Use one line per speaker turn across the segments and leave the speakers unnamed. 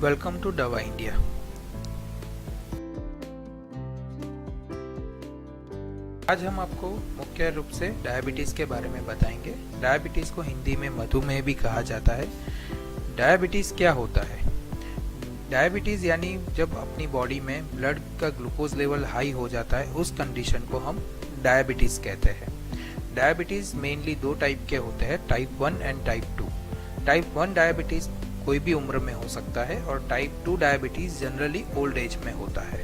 Welcome to दवा India. आज हम आपको मुख्य रूप से डायबिटीज़ के बारे में बताएंगे। डायबिटीज़ को हिंदी में मधुमेह भी कहा जाता है। डायबिटीज़ क्या होता है? डायबिटीज़ यानी जब अपनी बॉडी में ब्लड का ग्लूकोज लेवल हाई हो जाता है, उस कंडीशन को हम डायबिटीज़ कहते हैं। डायबिटीज़ मेनली दो टाइप के होते हैं, type 1 and type 2। Type 1 diabetes कोई भी उम्र में हो सकता है और type 2 diabetes generally old age में होता है।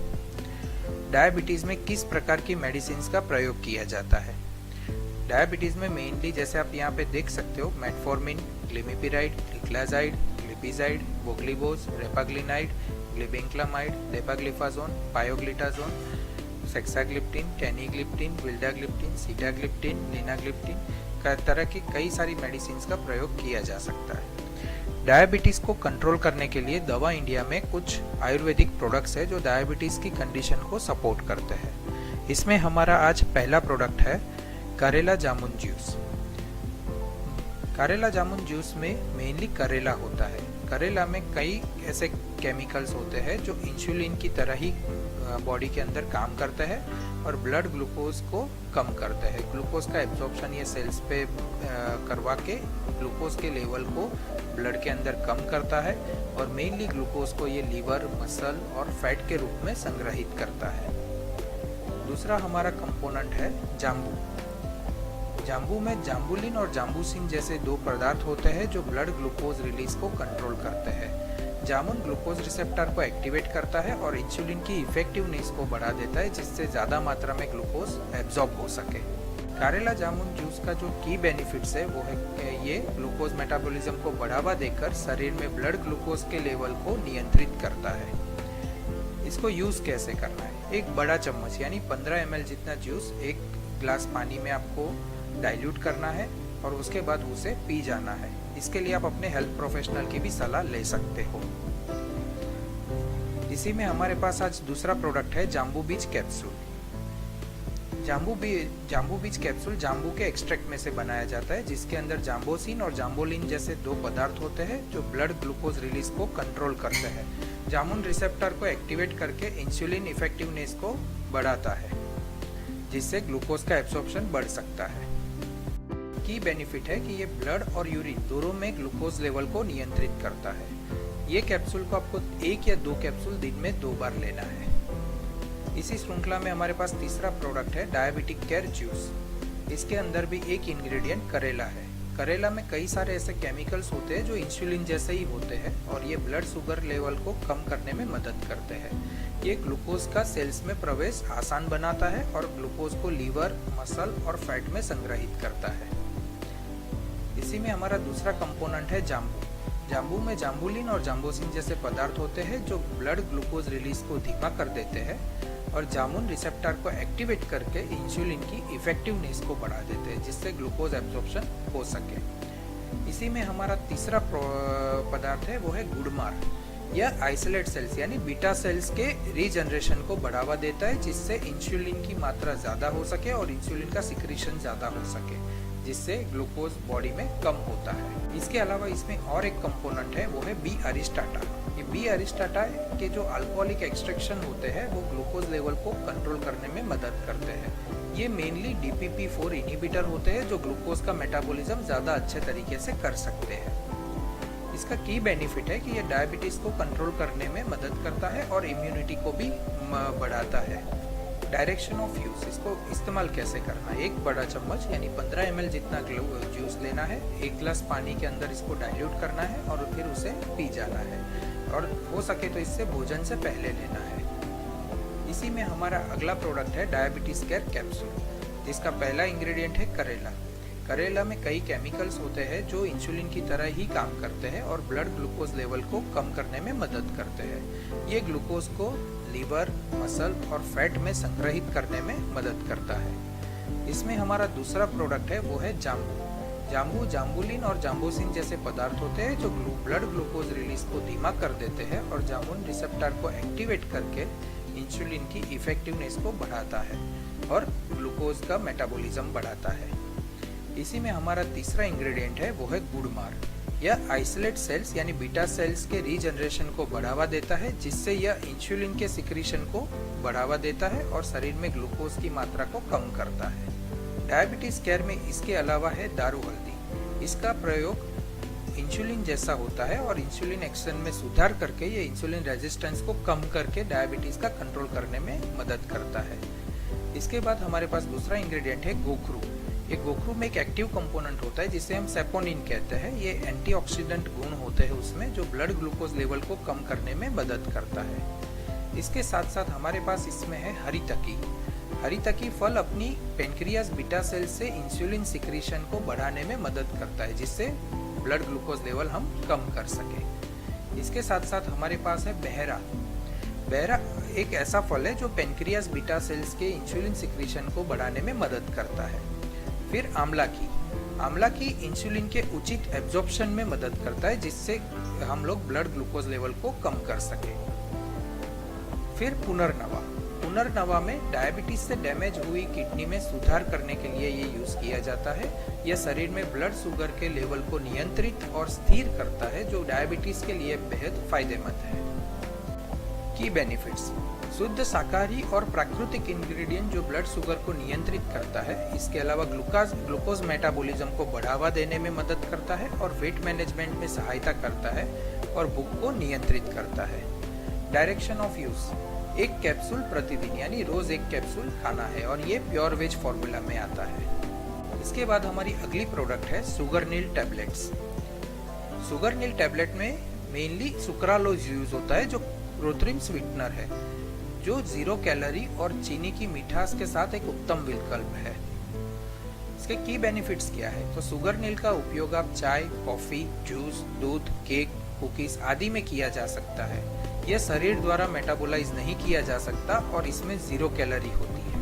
डायबिटीज़ में किस प्रकार की मेडिसिन का प्रयोग किया जाता है? डायबिटीज़ में मेनली जैसे आप यहाँ पे देख सकते हो, metformin, glimepiride, gliclazide, glipizide, voglibose, repaglinide, glibenclamide, dapagliflozin, pioglitazone, saxagliptin, teneligliptin, vildagliptin, sitagliptin, linagliptin तरह की कई सारी मेडिसिन का प्रयोग किया जा सकता है। डायबिटीज़ को कंट्रोल करने के लिए दवा इंडिया में कुछ आयुर्वेदिक प्रोडक्ट्स है जो डायबिटीज़ की कंडीशन को सपोर्ट करते हैं। इसमें हमारा आज पहला प्रोडक्ट है करेला जामुन जूस। करेला जामुन जूस में मेनली करेला होता है। करेला में कई ऐसे केमिकल्स होते हैं जो इंसुलिन की तरह ही बॉडी के अंदर काम करते हैं और ब्लड ग्लूकोज को कम करते हैं। ग्लूकोज का एब्जॉर्प्शन ये सेल्स पे करवा के ग्लूकोज के लेवल को ब्लड के अंदर कम करता है और मेनली ग्लूकोज को ये लीवर, मसल और फैट के रूप में संग्रहित करता है। दूसरा हमारा कंपोनेंट है जाम्बू। जाम्बू में जाम्बुलिन और जाम्बूसिन जैसे दो पदार्थ होते हैं जो ब्लड ग्लूकोज रिलीज को कंट्रोल करते हैं। जामुन ग्लूकोज रिसेप्टर को एक्टिवेट करता है और इंसुलिन की इफेक्टिवनेस को बढ़ा देता है, जिससे ज़्यादा मात्रा में ग्लूकोज एब्जॉर्ब हो सके। करेला जामुन जूस का जो की बेनिफिट्स है वो है कि ये ग्लूकोज मेटाबॉलिज्म को बढ़ावा देकर शरीर में ब्लड ग्लूकोज के लेवल को नियंत्रित करता है। इसको यूज़ कैसे करना है? एक बड़ा चम्मच यानी 15 ml जितना जूस एक गिलास पानी में आपको डाइल्यूट करना है और उसके बाद उसे पी जाना है। इसके लिए आप अपने हेल्थ प्रोफेशनल की भी सलाह ले सकते हो। इसी में हमारे पास आज दूसरा प्रोडक्ट है जाम्बू बीज कैप्सूल। जाम्बू बीज कैप्सूल जाम्बू के एक्सट्रैक्ट में से बनाया जाता है, जिसके अंदर जाम्बोसिन और जाम्बोलिन जैसे दो पदार्थ होते हैं जो ब्लड ग्लूकोज रिलीज को कंट्रोल करते हैं। जामुन रिसेप्टर को एक्टिवेट करके इंसुलिन इफेक्टिवनेस को बढ़ाता है, जिससे ग्लूकोज का एब्सॉर्प्शन बढ़ सकता है। की बेनिफिट है कि ये ब्लड और यूरिन दोनों में ग्लूकोज लेवल को नियंत्रित करता है। ये कैप्सूल को आपको 1 या 2 कैप्सूल दिन में 2 बार लेना है। इसी श्रृंखला में हमारे पास तीसरा प्रोडक्ट है डायबिटिक केयर जूस। इसके अंदर भी एक इंग्रेडिएंट करेला है। करेला में कई सारे ऐसे केमिकल्स होते हैं जो इंसुलिन जैसे ही होते हैं और ये ब्लड शुगर लेवल को कम करने में मदद करते हैं। ये ग्लूकोज का सेल्स में प्रवेश आसान बनाता है और ग्लूकोज को लीवर, मसल और फैट में संग्रहित करता है। इसी में हमारा दूसरा कंपोनेंट है जाम्बू। जाम्बू में जाम्बुलिन और जाम्बोसिन जैसे पदार्थ होते हैं जो ब्लड ग्लूकोज रिलीज को धीमा कर देते हैं और जामुन रिसेप्टर को एक्टिवेट करके इंसुलिन की इफेक्टिवनेस को बढ़ा देते हैं, जिससे ग्लूकोज एब्जॉर्प्शन हो सके। इसी में हमारा तीसरा पदार्थ है वो है गुड़मार। यह आइसोलेट सेल्स यानी बीटा सेल्स के रीजनरेशन को बढ़ावा देता है, जिससे इंसुलिन की मात्रा ज़्यादा हो सके और इंसुलिन का सिक्रीशन ज़्यादा हो सके, जिससे ग्लूकोज बॉडी में कम होता है। इसके अलावा इसमें और एक कंपोनेंट है वो है बी अरिस्टाटा। ये बी अरिस्टाटा के जो अल्कोहलिक एक्सट्रैक्शन होते हैं वो ग्लूकोज लेवल को कंट्रोल करने में मदद करते हैं। ये मेनली DPP-4 इनहिबिटर होते हैं जो ग्लूकोज का मेटाबॉलिज्म ज़्यादा अच्छे तरीके से कर सकते हैं। इसका की बेनिफिट है कि ये डायबिटीज़ को कंट्रोल करने में मदद करता है और इम्यूनिटी को भी बढ़ाता है। डायरेक्शन ऑफ यूज, इसको इस्तेमाल कैसे करना है? एक बड़ा चम्मच यानी 15 ml जितना जूस लेना है, एक गिलास पानी के अंदर इसको डाइल्यूट करना है और फिर उसे पी जाना है और हो सके तो इससे भोजन से पहले लेना है। इसी में हमारा अगला प्रोडक्ट है डायबिटीज केयर कैप्सूल, जिसका पहला इंग्रेडिएंट है करेला। करेला में कई केमिकल्स होते हैं जो इंसुलिन की तरह ही काम करते हैं और ब्लड ग्लूकोज लेवल को कम करने में मदद करते हैं। ये ग्लूकोज को लीवर, मसल और फैट में संग्रहित करने में मदद करता है। इसमें हमारा दूसरा प्रोडक्ट है वो है जाम्बू। जाम्बू जाम्बुलिन और जाम्बोसिन जैसे पदार्थ होते हैं जो ब्लड ग्लूकोज रिलीज को धीमा कर देते हैं और जामुन रिसेप्टर को एक्टिवेट करके इंसुलिन की इफेक्टिवनेस को बढ़ाता है और ग्लूकोज का मेटाबॉलिज्म बढ़ाता है। इसी में हमारा तीसरा इंग्रेडिएंट है वो है गुड़मार। यह आइसोलेट सेल्स यानी बीटा सेल्स के रीजनरेशन को बढ़ावा देता है, जिससे यह इंसुलिन के सिक्रीशन को बढ़ावा देता है और शरीर में ग्लूकोज की मात्रा को कम करता है। डायबिटीज केयर में इसके अलावा है दारू हल्दी। इसका प्रयोग इंसुलिन जैसा होता है और इंसुलिन एक्शन में सुधार करके ये इंसुलिन रेजिस्टेंस को कम करके डायबिटीज का कंट्रोल करने में मदद करता है। इसके बाद हमारे पास दूसरा इंग्रेडिएंट है गोखरू। ये गोखरू में एक एक्टिव कंपोनेंट होता है जिसे हम सेपोनिन कहते हैं। ये एंटीऑक्सीडेंट गुण होते हैं उसमें, जो ब्लड ग्लूकोज लेवल को कम करने में मदद करता है। इसके साथ साथ हमारे पास इसमें है हरी तकी। हरी तकी फल अपनी पेनक्रियास बीटा सेल से इंसुलिन सिक्रीशन को बढ़ाने में मदद करता है, जिससे ब्लड ग्लूकोज लेवल हम कम कर सके। इसके साथ साथ हमारे पास है बहरा। बहरा एक ऐसा फल है जो पेनक्रियास बीटा सेल्स के इंसुलिन सिक्रीशन को बढ़ाने में मदद करता है। फिर आंवला की इंसुलिन के उचित एब्जॉर्प्शन में मदद करता है, जिससे हम लोग ब्लड ग्लूकोज लेवल को कम कर सके। फिर पुनर्नवा में डायबिटीज से डैमेज हुई किडनी में सुधार करने के लिए ये यूज किया जाता है। यह शरीर में ब्लड शुगर के लेवल को नियंत्रित और स्थिर करता है, जो डायबिटीज के लिए बेहद फायदेमंद है। की बेनिफिट्स: शुद्ध शाकाहारी और प्राकृतिक इंग्रेडिएंट जो ब्लड शुगर को नियंत्रित करता है। इसके अलावा ग्लूकोज मेटाबॉलिज्म को बढ़ावा देने में मदद करता है और वेट मैनेजमेंट में सहायता करता है और भूख को नियंत्रित करता है। डायरेक्शन ऑफ यूज: एक कैप्सूल प्रतिदिन यानी रोज एक कैप्सूल खाना है और ये प्योर वेज फॉर्मूला में आता है। इसके बाद हमारी अगली प्रोडक्ट है सुगरनिल टैबलेट्स। सुगरनिल टैबलेट में मेनली सुक्रालोज यूज होता है, जो कृत्रिम स्वीटनर है, जो 0 कैलोरी और चीनी की मिठास के साथ एक उत्तम विकल्प है। इसके की बेनिफिट्स क्या है? तो सुगरनिल का उपयोग आप चाय, कॉफी, जूस, दूध, केक, कुकीज आदि में किया जा सकता है। यह शरीर द्वारा मेटाबोलाइज नहीं किया जा सकता और इसमें 0 कैलोरी होती है।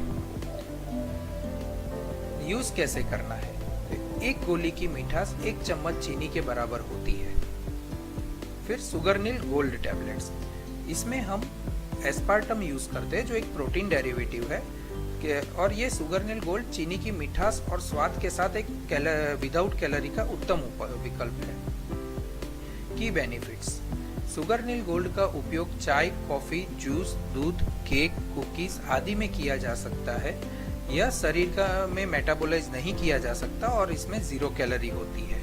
यूज कैसे करना है? एक गोली की मिठास 1 चम्मच चीनी के बराबर होती है। फिर सुगरनिल गोल्ड टैबलेट्स, इसमें हम एस्पार्टम यूज करते हैं, जो एक प्रोटीन डेरिवेटिव है, और ये सुगरनिल गोल्ड चीनी की मिठास और स्वाद के साथ एक विदाउट कैलोरी का उत्तम विकल्प है। की बेनिफिट्स: सुगरनिल गोल्ड का उपयोग चाय, कॉफी, जूस, दूध, केक, कुकीज आदि में किया जा सकता है। यह शरीर में मेटाबोलाइज नहीं किया जा सकता और इसमें 0 कैलोरी होती है।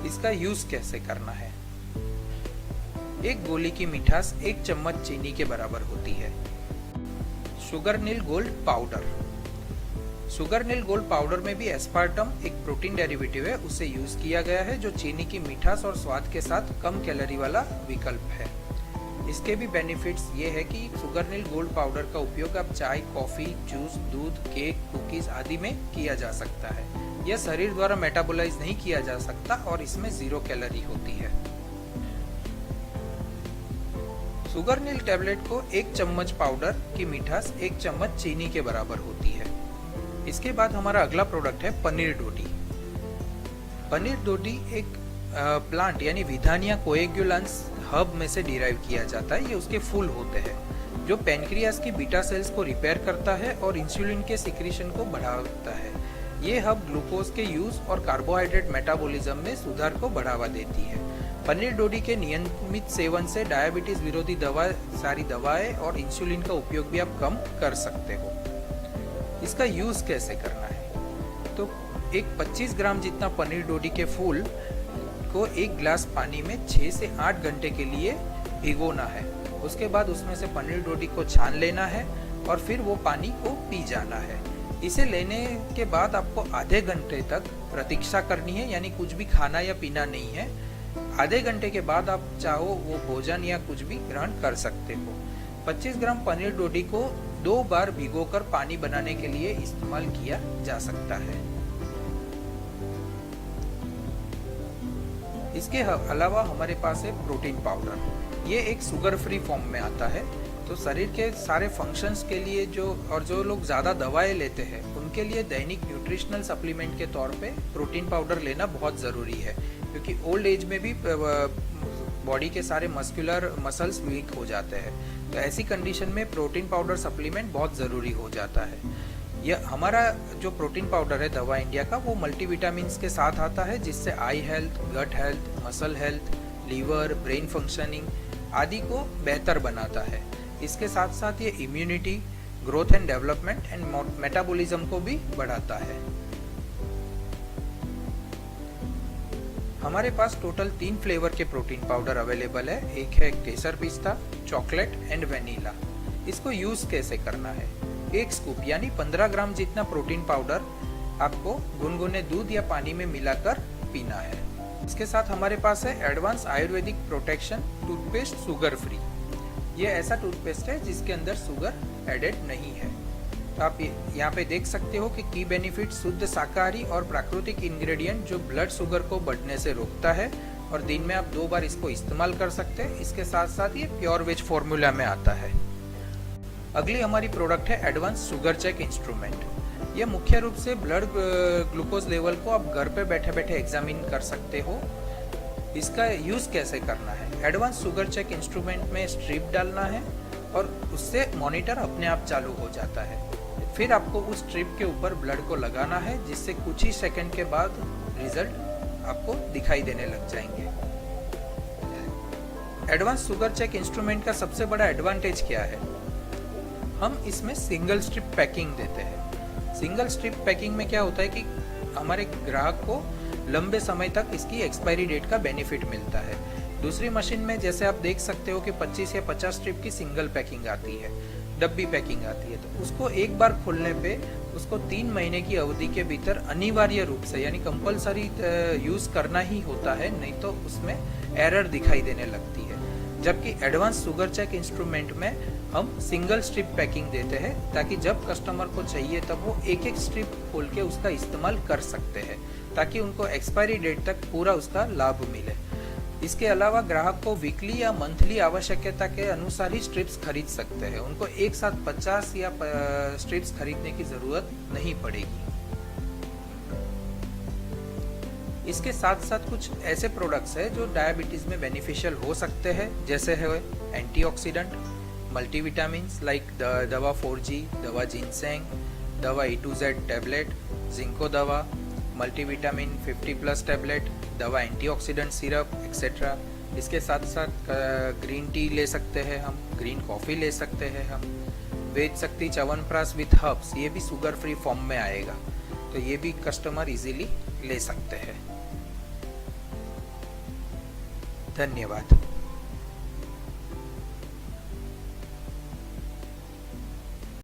इसका यूज कैसे करना है? एक गोली की मिठास 1 चम्मच चीनी के बराबर होती है। सुगरनिल गोल्ड पाउडर: सुगरनिल गोल्ड पाउडर में भी एस्पार्टम एक प्रोटीन डेरिवेटिव है, उसे यूज किया गया है, जो चीनी की मिठास और स्वाद के साथ कम कैलोरी वाला विकल्प है। इसके भी बेनिफिट्स ये है कि सुगरनिल गोल्ड पाउडर का उपयोग आप चाय, कॉफी, जूस, दूध, केक, कुकीज आदि में किया जा सकता है। यह शरीर द्वारा मेटाबोलाइज नहीं किया जा सकता और इसमें 0 कैलोरी होती है। सुगरनिल टैबलेट को 1 चम्मच पाउडर की मिठास 1 चम्मच चीनी के बराबर होती है। इसके बाद हमारा अगला प्रोडक्ट है पनीर डोडी। पनीर डोडी एक प्लांट यानी विधानिया कोएगुलेंस हर्ब में से डिराइव किया जाता है। ये उसके फूल होते हैं, जो पेनक्रियास की बीटा सेल्स को रिपेयर करता है और इंसुलिन के सिक्रीशन को बढ़ाता है। ये हब ग्लूकोज के यूज और कार्बोहाइड्रेट मेटाबॉलिज्म में सुधार को बढ़ावा देती है। पनीर डोडी के नियमित सेवन से डायबिटीज विरोधी सारी दवाएं और इंसुलिन का उपयोग भी आप कम कर सकते हो। इसका यूज कैसे करना है? तो एक 25 ग्राम जितना पनीर डोडी के फूल को 1 गिलास पानी में 6 से 8 घंटे के लिए भिगोना है। उसके बाद उसमें से पनीर डोडी को छान लेना है और फिर वो पानी को पी जाना है। इसे लेने के बाद आपको आधे घंटे तक प्रतीक्षा करनी है, यानी कुछ भी खाना या पीना नहीं है। आधे घंटे के बाद आप चाहो वो भोजन या कुछ भी ग्रहण कर सकते हो। 25 ग्राम पनीर डोडी को 2 बार भिगोकर पानी बनाने के लिए इस्तेमाल किया जा सकता है। इसके अलावा हमारे पास है प्रोटीन पाउडर। ये एक शुगर फ्री फॉर्म में आता है, तो शरीर के सारे फंक्शंस के लिए जो लोग ज़्यादा दवाएं लेते हैं उनके लिए दैनिक न्यूट्रिशनल सप्लीमेंट के तौर पे प्रोटीन पाउडर लेना बहुत ज़रूरी है, क्योंकि ओल्ड एज में भी बॉडी के सारे मसल्स वीक हो जाते हैं। तो ऐसी कंडीशन में प्रोटीन पाउडर सप्लीमेंट बहुत ज़रूरी हो जाता है। यह हमारा जो प्रोटीन पाउडर है दवा इंडिया का, वो मल्टीविटामिन्स के साथ आता है, जिससे eye health, gut health, muscle health, liver, brain functioning आदि को बेहतर बनाता है। इसके साथ साथ ये immunity, growth and development and metabolism को भी बढ़ाता है। हमारे पास टोटल 3 फ्लेवर के प्रोटीन पाउडर अवेलेबल है। एक है केसर पिस्ता, चॉकलेट एंड वेनिला। इसको यूज कैसे करना है? एक स्कूप यानी 15 ग्राम जितना प्रोटीन पाउडर आपको गुनगुने दूध या पानी में मिलाकर पीना है। इसके साथ हमारे पास है advance Ayurvedic protection toothpaste sugar free. ये ऐसा टूथपेस्ट है जिसके अंदर शुगर एडेड नहीं है। तो आप यहाँ पे देख सकते हो कि की बेनिफिट शुद्ध शाकाहारी और प्राकृतिक इंग्रेडिएंट जो ब्लड शुगर को बढ़ने से रोकता है, और दिन में आप 2 बार इसको इस्तेमाल कर सकते हैं। इसके साथ साथ ये प्योर वेज फॉर्मूला में आता है। अगली हमारी प्रोडक्ट है एडवांस शुगर चेक इंस्ट्रूमेंट। यह मुख्य रूप से ब्लड ग्लूकोज लेवल को आप घर पे बैठे बैठे एग्जामिन कर सकते हो। इसका यूज कैसे करना है? एडवांस शुगर चेक इंस्ट्रूमेंट में स्ट्रिप डालना है और उससे मॉनिटर अपने आप चालू हो जाता है। फिर आपको उस स्ट्रिप के ऊपर ब्लड को लगाना है, जिससे कुछ ही सेकंड के बाद रिजल्ट आपको दिखाई देने लग जाएंगे। एडवांस शुगर चेक इंस्ट्रूमेंट का सबसे बड़ा एडवांटेज क्या है? हम इसमें सिंगल स्ट्रिप पैकिंग देते हैं। सिंगल स्ट्रिप पैकिंग में क्या होता है कि हमारे ग्राहक को लंबे समय तक इसकी एक्सपायरी डेट का बेनिफिट मिलता है। दूसरी मशीन में जैसे आप देख सकते हो कि 25 या 50 स्ट्रिप की सिंगल पैकिंग आती है, डब्बी पैकिंग आती है, तो उसको एक बार खोलने पे उसको 3 महीने की अवधि के भीतर अनिवार्य रूप से यानी कंपलसरी यूज करना ही होता है, नहीं तो उसमें एरर दिखाई देने लगती है। जबकि एडवांस शुगर चेक इंस्ट्रूमेंट में हम सिंगल स्ट्रिप पैकिंग देते हैं, ताकि जब कस्टमर को चाहिए तब वो एक एक स्ट्रिप खोल के उसका इस्तेमाल कर सकते हैं, ताकि उनको एक्सपायरी डेट तक पूरा उसका लाभ मिले। इसके अलावा ग्राहक को वीकली या मंथली आवश्यकता के अनुसार ही स्ट्रिप्स खरीद सकते हैं। उनको एक साथ 50 या स्ट्रिप्स खरीदने की जरूरत नहीं पड़ेगी। इसके साथ साथ कुछ ऐसे प्रोडक्ट्स हैं जो डायबिटीज में बेनिफिशियल हो सकते हैं, जैसे है एंटीऑक्सीडेंट, मल्टीविटामिन्स लाइक दवा 4G, दवा जिनसेंग, दवा E2Z टैबलेट, जिंको दवा, मल्टीविटामिन 50+ टैबलेट, दवा एंटीऑक्सीडेंट सिरप एक्सेट्रा। इसके साथ साथ ग्रीन टी ले सकते हैं हम, ग्रीन कॉफ़ी ले सकते हैं हम, वेद शक्ति च्यवनप्राश विथ हर्ब्स, ये भी शुगर फ्री फॉर्म में आएगा, तो ये भी कस्टमर इजीली ले सकते हैं। धन्यवाद।